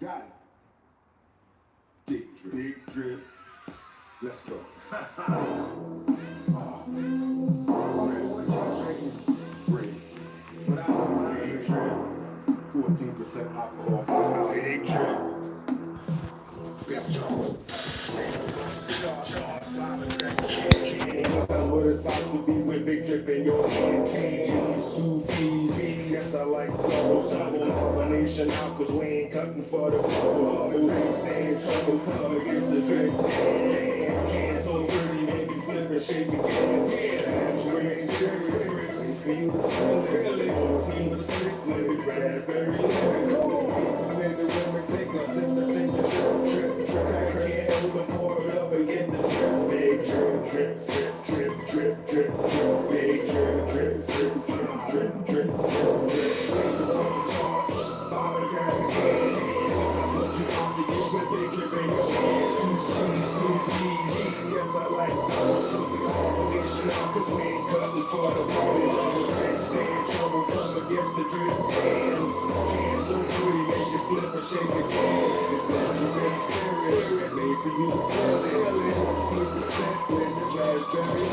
Got it. Big drip. Let's go. What y'all drinking? Great. But I know what I drink. 14% alcohol. Big drip. Let's go. What it's about to be with big drip in your hand. Jayz, 2 P's. Yes, I like double combination out, cause we ain't cutting for the bubble. We ain't saying trouble, come against the drip. Can so pretty, make you flip and shake again. We ain't serious for you to feel it. Team of sick with raspberry lemon. Men and women take a sip to take the trip. Can't open, pour it up and get the drip. Big drip, drip, drip, drip, drip, drip, drip. Big drip, drip, drip, drip, drip, drip, drip, drip. Yes, I like combination out, cause we ain't cutting for the body. Stay in trouble, come against the drip. Can so pretty, make you flip and shake again. It's that you been spirit, made for you to feel it. See the scent with the raspberry.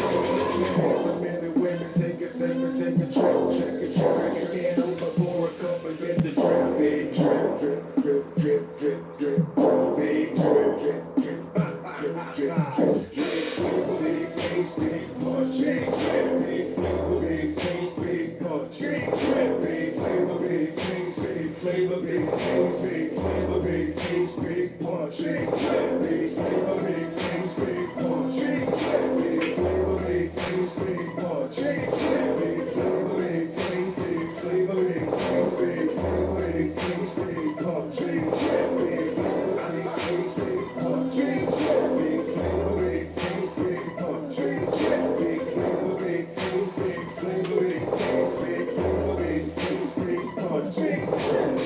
For men and women, take a sip and take a trip. Check a track, can't open, pour a cup and get the drip. Big drip, drip, drip, drip, drip, drip, drip. Big drip, drip, drip, drip, drip, drip, drip. Big taste, big punch. Big drip, big flavor, big taste, big punch. Big drip, big flavor, big taste, big flavor, big taste, big flavor, big taste, big punch. Big drip, big flavor, big taste, big punch. Big drip, big flavor, big taste, big punch. Big drip, big flavor, big taste, big flavor, big taste, big flavor, big taste, big punch. Big drip, big flavor, big taste, big punch. Big drip, big flavor, big taste, big punch. Big drip, big flavor, big taste, big flavor, big taste, big flavor, big taste, big punch. Big drip.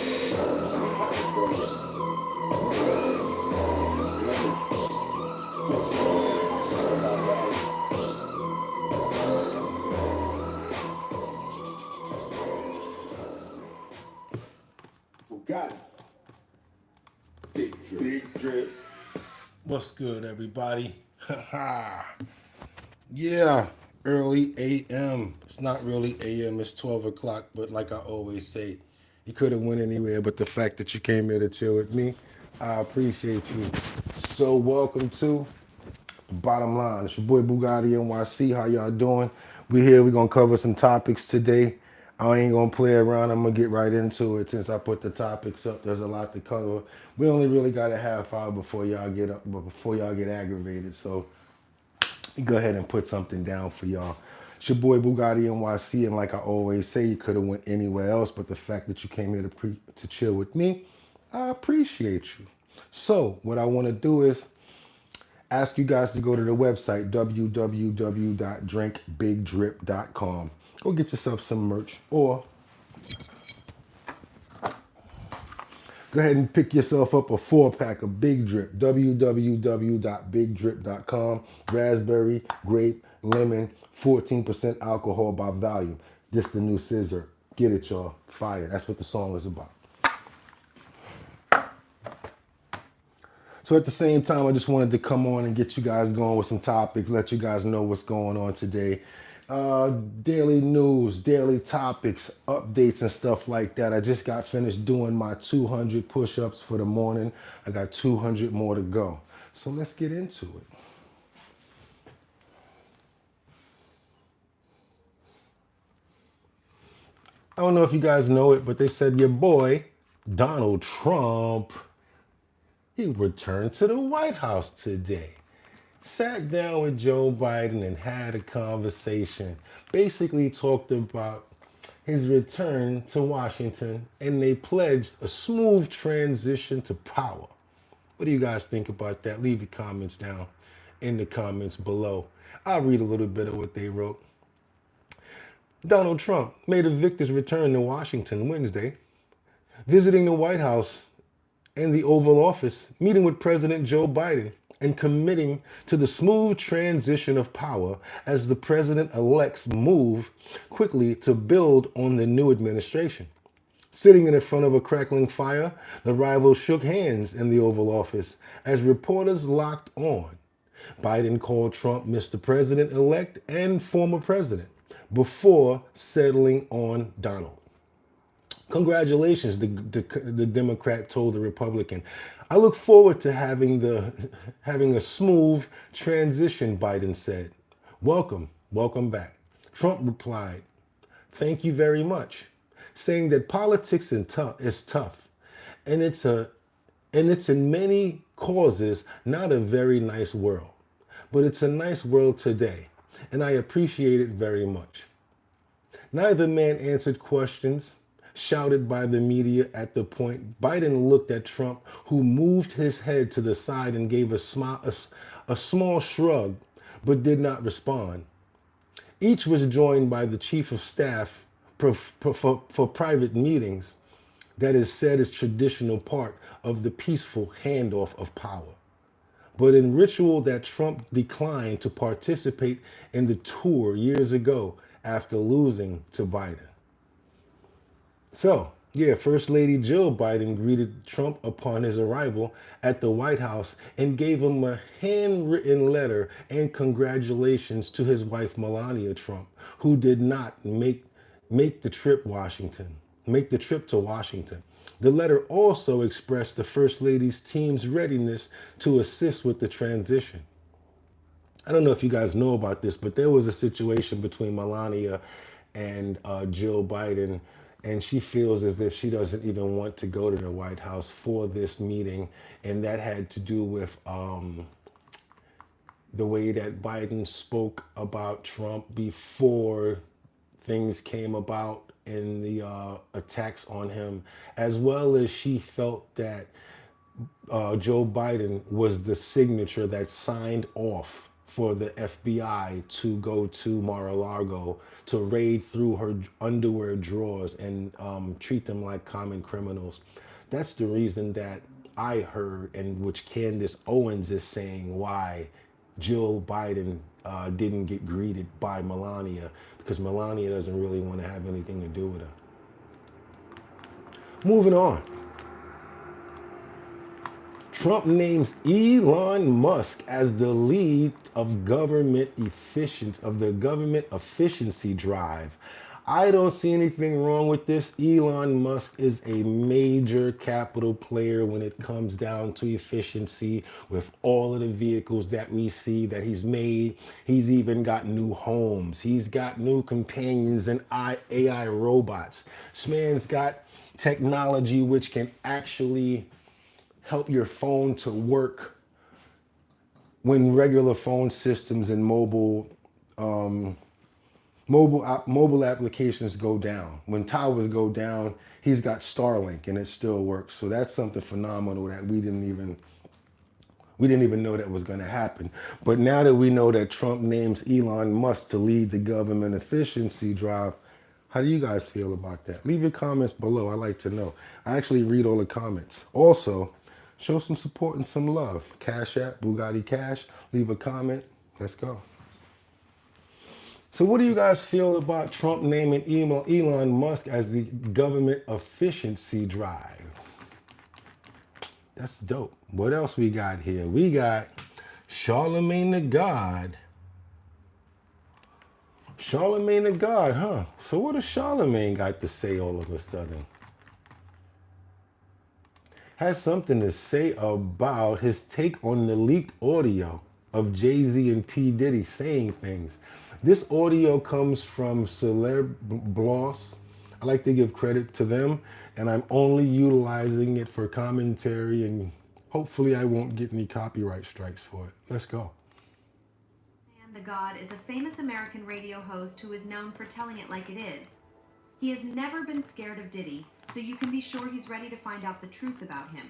Got it. Big drip. What's good, everybody? Yeah, early AM. It's not really AM, it's 12 o'clock, but like I always say, you could have went anywhere, but the fact that you came here to chill with me, I appreciate you. So welcome to Bottom Line. It's your boy BOOGOTTINYC. How y'all doing? We're here. We're going to cover some topics today. I ain't going to play around. I'm going to get right into it. Since I put the topics up, there's a lot to cover. We only really got a half hour before y'all get up, before y'all get aggravated. So we go ahead and put something down for y'all. It's your boy BOOGOTTINYC, and like I always say, you could have went anywhere else, but the fact that you came here to chill with me, I appreciate you. So what I want to do is ask you guys to go to the website, www.drinkbigdrip.com. Go get yourself some merch, or go ahead and pick yourself up a 4-pack of Big Drip, www.bigdrip.com. Raspberry, grape, lemon, 14% alcohol by volume. This the new scissor. Get it, y'all. Fire. That's what the song is about. So at the same time, I just wanted to come on and get you guys going with some topics, let you guys know what's going on today. Daily news, daily topics, updates and stuff like that. I just got finished doing my 200 push-ups for the morning. I got 200 more to go. So let's get into it. I don't know if you guys know it, but they said your boy, Donald Trump, he returned to the White House today. Sat down with Joe Biden and had a conversation. Basically talked about his return to Washington, and they pledged a smooth transition to power. What do you guys think about that? Leave your comments down in the comments below. I'll read a little bit of what they wrote. Donald Trump made a victor's return to Washington Wednesday, visiting the White House and the Oval Office, meeting with President Joe Biden, and committing to the smooth transition of power as the president-elect's move quickly to build on the new administration. Sitting in front of a crackling fire, the rivals shook hands in the Oval Office as reporters locked on. Biden called Trump Mr. President-elect and former president before settling on Donald. Congratulations, the Democrat told the Republican. I look forward to having a smooth transition, Biden said. Welcome back. Trump replied, thank you very much, saying that politics is tough, and it's in many causes not a very nice world, but it's a nice world today, and I appreciate it very much. Neither man answered questions shouted by the media at the point. Biden looked at Trump, who moved his head to the side and gave a small shrug, but did not respond. Each was joined by the chief of staff for private meetings that is said is traditional part of the peaceful handoff of power. But in ritual that Trump declined to participate in the tour years ago after losing to Biden. So, yeah, First Lady Jill Biden greeted Trump upon his arrival at the White House and gave him a handwritten letter and congratulations to his wife Melania Trump, who did not make the trip to Washington. The letter also expressed the First Lady's team's readiness to assist with the transition. I don't know if you guys know about this, but there was a situation between Melania and Jill Biden, and she feels as if she doesn't even want to go to the White House for this meeting, and that had to do with the way that Biden spoke about Trump before things came about in the attacks on him, as well as she felt that Joe Biden was the signature that signed off for the FBI to go to Mar-a-Lago to raid through her underwear drawers and treat them like common criminals. That's the reason that I heard, and which Candace Owens is saying, why Jill Biden didn't get greeted by Melania, because Melania doesn't really want to have anything to do with her. Moving on. Trump names Elon Musk as the lead of the government efficiency drive. I don't see anything wrong with this. Elon Musk is a major capital player when it comes down to efficiency with all of the vehicles that we see that he's made. He's even got new homes. He's got new companions and AI robots. This man's got technology which can actually help your phone to work when regular phone systems and mobile applications go down. When towers go down, he's got Starlink and it still works. So that's something phenomenal that we didn't even know that was going to happen. But now that we know that Trump names Elon Musk to lead the government efficiency drive, how do you guys feel about that? Leave your comments below. I like to know. I actually read all the comments. Also, show some support and some love. Cash App, boogotticash. Leave a comment. Let's go. So what do you guys feel about Trump naming Elon Musk as the government efficiency drive? That's dope. What else we got here? We got Charlamagne the God. Charlamagne the God, huh? So what does Charlamagne got to say all of a sudden? Has something to say about his take on the leaked audio of Jayz and P. Diddy saying things. This audio comes from Celeb Bloss. I like to give credit to them, and I'm only utilizing it for commentary, and hopefully I won't get any copyright strikes for it. Let's go. The God is a famous American radio host who is known for telling it like it is. He has never been scared of Diddy, so you can be sure he's ready to find out the truth about him.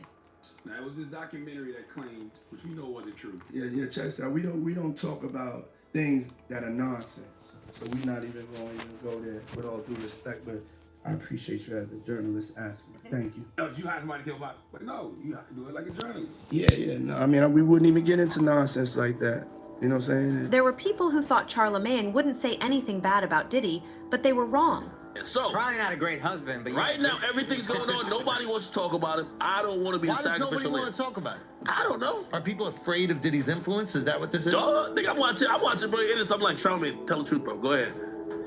Now, it was this documentary that claimed, which we know wasn't true. Yeah, check this out. We don't talk about things that are nonsense. So we're not even going to go there with all due respect, but I appreciate you as a journalist asking. Thank you. No, you hire somebody to kill about, but no, you have to do it like a journalist. Yeah. No, I mean, we wouldn't even get into nonsense like that. You know what I'm saying? There were people who thought Charlamagne wouldn't say anything bad about Diddy, but they were wrong. So Probably not a great husband, but right now everything's going on. Nobody wants to talk about it. I don't want to be Why the does nobody sacrificial want lamb. to talk about it? I don't know. Are people afraid of Diddy's influence? Is that what this is? Duh, nigga, I'm watching, bro. It is something like Charlamagne. Tell the truth, bro. Go ahead.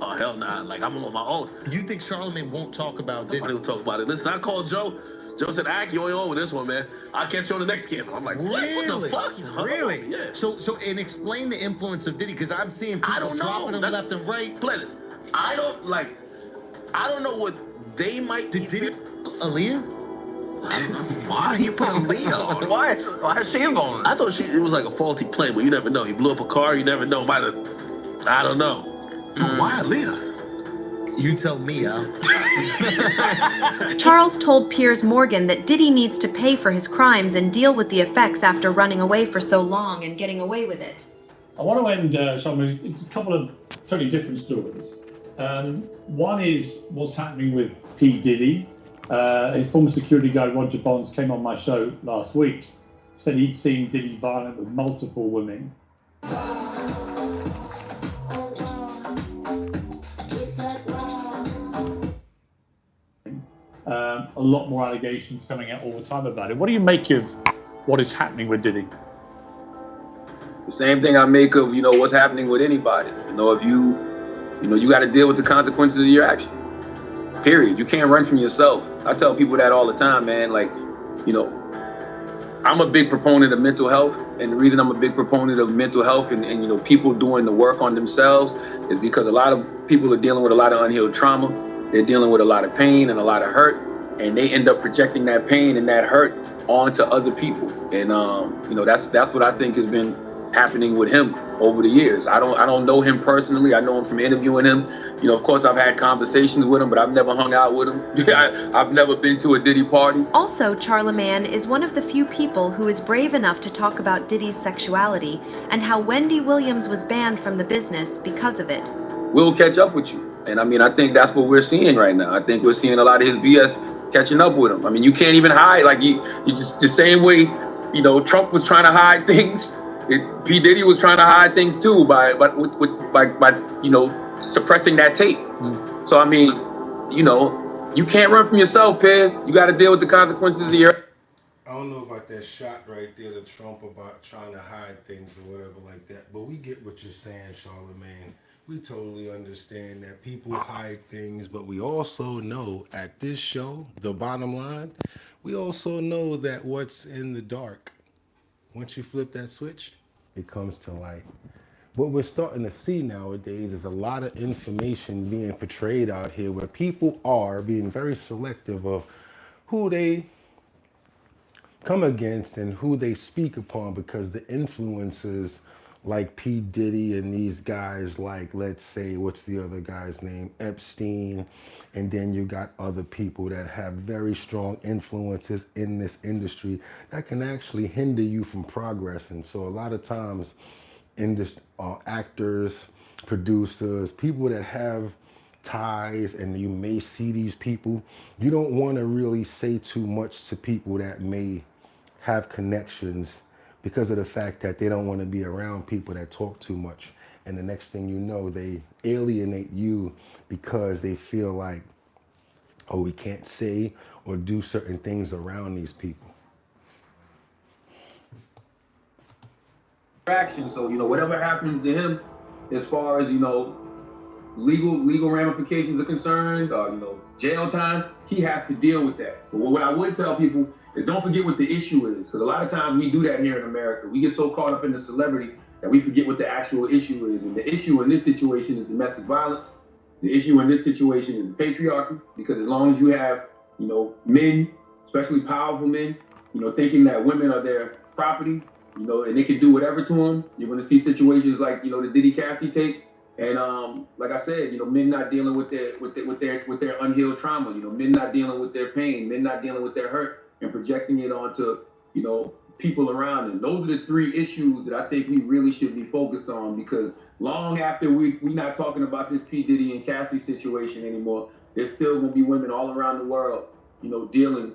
Oh hell nah. Like I'm on my own. You think Charlamagne won't talk about Diddy? Nobody will talk about it. Listen, I called Joe. Joe said, "Ack, you ain't on with this one, man. I'll catch you on the next scandal." I'm like, Really? What the fuck? He's Really? Yeah. So and explain the influence of Diddy, because I'm seeing I people don't know. dropping him left and right. Planet. I don't know what they might. Did Diddy Aaliyah? Why you put Aaliyah on? why is she involved? I thought it was like a faulty plane, but you never know. He blew up a car. You never know. Might have. I don't know. Why Aaliyah? You tell me, Al. Charles told Piers Morgan that Diddy needs to pay for his crimes and deal with the effects after running away for so long and getting away with it. I want to end, Charlamagne, it's a couple of totally different stories. One is what's happening with P. Diddy. His former security guard, Roger Bonds, came on my show last week. Said he'd seen Diddy violent with multiple women. A lot more allegations coming out all the time about it. What do you make of what is happening with Diddy? The same thing I make of, what's happening with anybody. If you got to deal with the consequences of your action. Period. You can't run from yourself. I tell people that all the time, man. I'm a big proponent of mental health, and the reason I'm a big proponent of mental health and people doing the work on themselves is because a lot of people are dealing with a lot of unhealed trauma. They're dealing with a lot of pain and a lot of hurt, and they end up projecting that pain and that hurt onto other people. And that's what I think has been happening with him over the years. I don't know him personally. I know him from interviewing him. Of course, I've had conversations with him, but I've never hung out with him. I've never been to a Diddy party. Also, Charlamagne is one of the few people who is brave enough to talk about Diddy's sexuality and how Wendy Williams was banned from the business because of it. We'll catch up with you. And I think that's what we're seeing right now. I think we're seeing a lot of his BS catching up with him. You can't even hide. You just the same way, Trump was trying to hide things. P. Diddy was trying to hide things too by suppressing that tape. So you can't run from yourself, Piers. You got to deal with the consequences of your. I don't know about that shot right there to Trump about trying to hide things or whatever like that, but we get what you're saying, Charlamagne. We totally understand that people hide things, but we also know at this show, the bottom line, we also know that what's in the dark, once you flip that switch, it comes to light. What we're starting to see nowadays is a lot of information being portrayed out here where people are being very selective of who they come against and who they speak upon, because the influencers like P. Diddy and these guys like, let's say, what's the other guy's name? Epstein. And then you got other people that have very strong influences in this industry that can actually hinder you from progressing. So a lot of times actors, producers, people that have ties, and you may see these people, you don't want to really say too much to people that may have connections, because of the fact that they don't want to be around people that talk too much. And the next thing you know, they alienate you because they feel like, oh, we can't say or do certain things around these people. Action. So whatever happens to him, as far as legal ramifications are concerned, jail time, he has to deal with that. But what I would tell people is don't forget what the issue is, because a lot of times we do that here in America. We get so caught up in the celebrity that we forget what the actual issue is. And the issue in this situation is domestic violence. The issue in this situation is patriarchy, because as long as you have, men, especially powerful men, thinking that women are their property, and they can do whatever to them, you're going to see situations like, the Diddy Cassie tape. And like I said, men not dealing with their unhealed trauma, men not dealing with their pain, men not dealing with their hurt, and projecting it onto, people around them. Those are the three issues that I think we really should be focused on, because long after we're not talking about this P. Diddy and Cassie situation anymore, there's still going to be women all around the world, dealing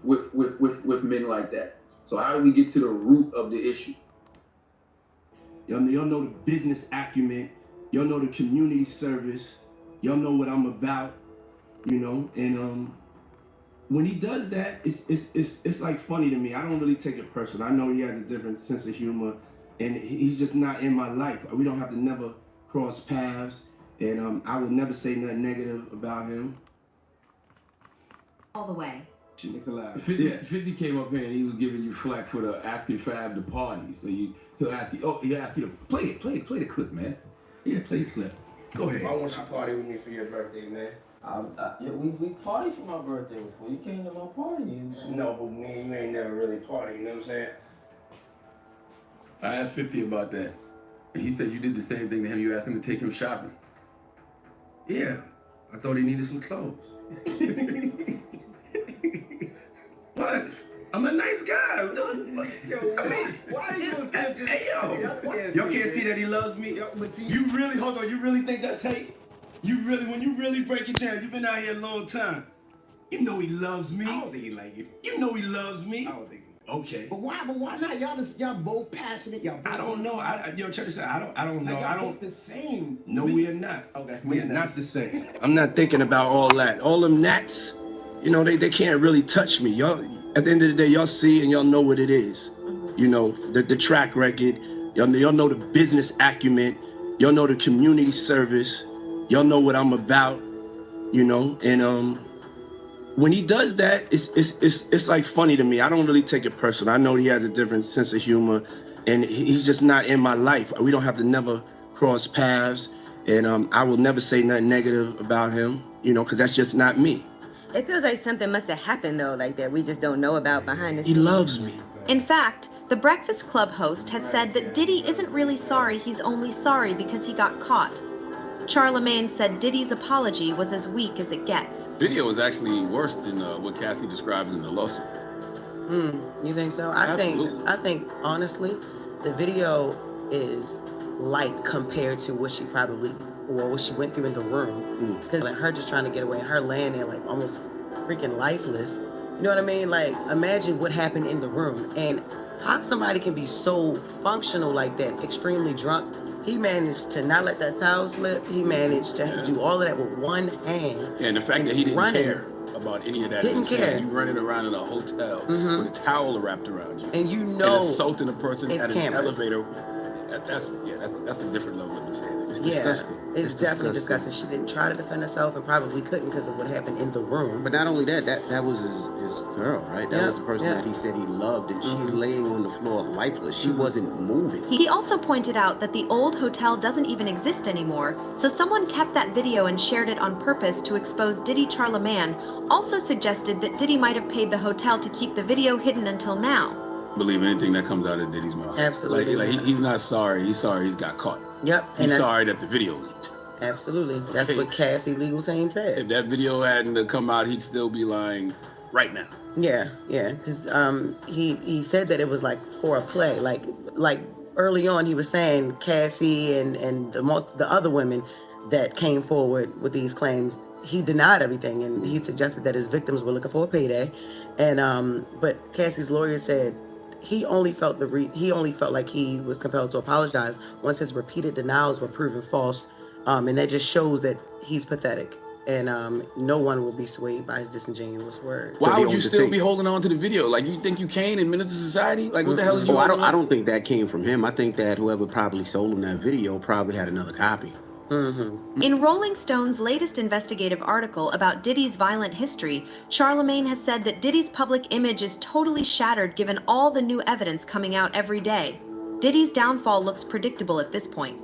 with men like that. So how do we get to the root of the issue? Y'all know the business acumen. Y'all know the community service. Y'all know what I'm about, you know, and when he does that, it's like funny to me. I don't really take it personal. I know he has a different sense of humor, and he's just not in my life. We don't have to never cross paths, and I would never say nothing negative about him. All the way. It's alive. 50 came up here and he was giving you flack for the asking Fab to party. So he'll ask you, he'll ask you to play the clip, man. Yeah, play the clip. Go ahead. I want you to party with me for your birthday, man. Yeah, we partied for my birthday before. You came to my party. No, but me and you ain't never really party, you know what I'm saying? I asked 50 about that. And he said you did the same thing to him. You asked him to take him shopping. Yeah, I thought he needed some clothes. What? I'm a nice guy. Yo, I mean, why are you in 50? Hey, y'all can't see that he loves me. You really, hold on, you really think that's hate? When you really break it down, you've been out here a long time. You know he loves me. I don't think he like you. You know he loves me. I don't think he. Okay. But why not? Y'all both passionate. Y'all both I don't know. Yo, check this out. I don't know. Like I don't. both the same. No, we are not. Okay. We are not the same. I'm not thinking about all that. All them gnats, you know, they can't really touch me. Y'all, at the end of the day, y'all see and y'all know what it is. You know, the track record. Y'all know the business acumen. Y'all know the community service. Y'all know what I'm about. You know, and when he does that, it's like funny to me. I don't really take it personal. I know he has a different sense of humor, and he's just not in my life. We don't have to never cross paths, and I will never say nothing negative about him, you know, because that's just not me. It feels like something must have happened though, like that we just don't know about behind the scenes. He loves me. In fact, the Breakfast Club host has said that Diddy isn't really sorry, he's only sorry because he got caught. Charlamagne said Diddy's apology was as weak as it gets. Video is actually worse than what Cassie describes in the lawsuit. You think so? I think honestly, the video is light compared to what she went through in the room. Because like her just trying to get away, her laying there like almost freaking lifeless. You know what I mean? Like imagine what happened in the room and how somebody can be so functional like that, extremely drunk. He managed to not let that towel slip. He managed to do all of that with one hand. Yeah, and the fact that he didn't care about any of that. Didn't care. You running around in a hotel with a towel wrapped around you. And you know and assaulting a person it's at an cameras. elevator. That's a different level of insanity. It's Yeah, disgusting. it's definitely disgusting. She didn't try to defend herself and probably couldn't because of what happened in the room. But not only that, that was his girl, right? That was the person that he said he loved, and she's laying on the floor lifeless. She wasn't moving. He also pointed out that the old hotel doesn't even exist anymore, so someone kept that video and shared it on purpose to expose Diddy. Charlamagne also suggested that Diddy might have paid the hotel to keep the video hidden until now. Believe anything that comes out of Diddy's mouth. Absolutely. Like he's not sorry. He's sorry he's got caught. Yep. He's sorry that the video leaked. Absolutely. That's what Cassie legal team said. If that video hadn't come out, he'd still be lying right now. Yeah, because he said that it was like for a play, like early on he was saying Cassie and the other women that came forward with these claims, he denied everything and he suggested that his victims were looking for a payday, and but Cassie's lawyer said he only felt like he was compelled to apologize once his repeated denials were proven false, and that just shows that he's pathetic. And no one will be swayed by his disingenuous words. Why would you still be holding on to the video? Like, you think you can in Menace to Society? Like, what the hell is you I don't think that came from him. I think that whoever probably sold him that video probably had another copy. In Rolling Stone's latest investigative article about Diddy's violent history, Charlamagne has said that Diddy's public image is totally shattered given all the new evidence coming out every day. Diddy's downfall looks predictable at this point.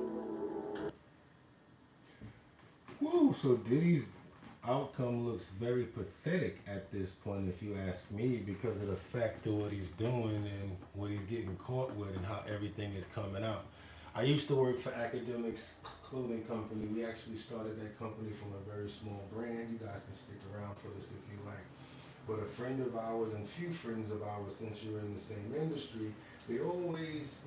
Whoa, so Diddy's outcome looks very pathetic at this point, if you ask me, because of the fact of what he's doing and what he's getting caught with and how everything is coming out. I used to work for Academics Clothing Company. We actually started that company from a very small brand. You guys can stick around for this if you like. But a friend of ours and few friends of ours, since you're in the same industry, they always,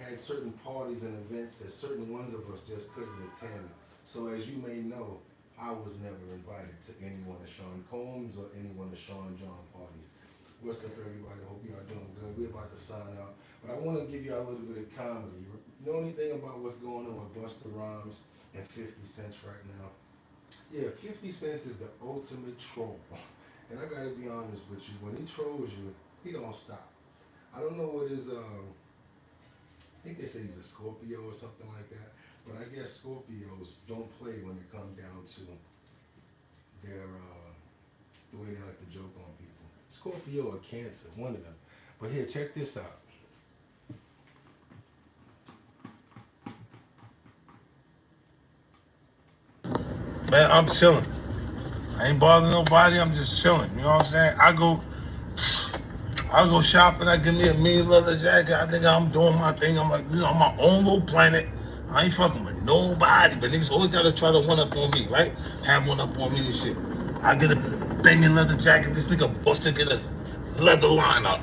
had certain parties and events that certain ones of us just couldn't attend. So as you may know, I was never invited to any one of Sean Combs or any one of Sean John parties. What's up, everybody? Hope you are doing good. We're about to sign out. But I want to give y'all a little bit of comedy. You know anything about what's going on with Busta Rhymes and 50 Cent right now? Yeah, 50 Cent is the ultimate troll. And I gotta be honest with you, when he trolls you, he don't stop. I don't know what his, I think they say he's a Scorpio or something like that. But I guess Scorpios don't play when it comes down to their, the way they like to joke on people. Scorpio or Cancer, one of them. But here, check this out. Man, I'm chilling. I ain't bothering nobody. I'm just chilling. You know what I'm saying? I go shopping. I give me a mean leather jacket. I think I'm doing my thing. I'm like, on my own little planet. I ain't fucking with nobody. But niggas always gotta try to one up on me, right? Have one up on me and shit. I get a banging leather jacket. This nigga Busta get a leather line up.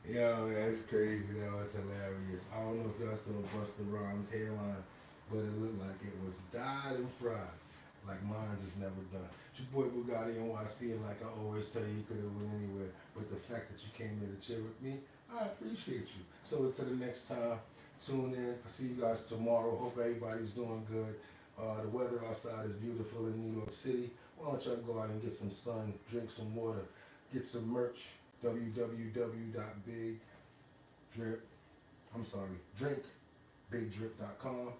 Yo, that's crazy though. It's hilarious. I don't know if y'all saw Busta Rhymes' hairline, but it looked like it was dyed and fried. Like mine's is never done. It's your boy BOOGOTTINYC, and like I always tell you, you could have went anywhere. But the fact that you came here to chill with me, I appreciate you. So until the next time, tune in. I'll see you guys tomorrow. Hope everybody's doing good. The weather outside is beautiful in New York City. Why don't y'all go out and get some sun, drink some water, get some merch. drinkbigdrip.com.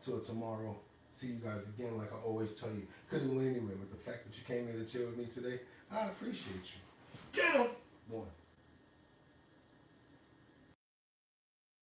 Till tomorrow. See you guys again. Like I always tell you, couldn't win anywhere, but the fact that you came here to chill with me today, I appreciate you. Get 'em! One.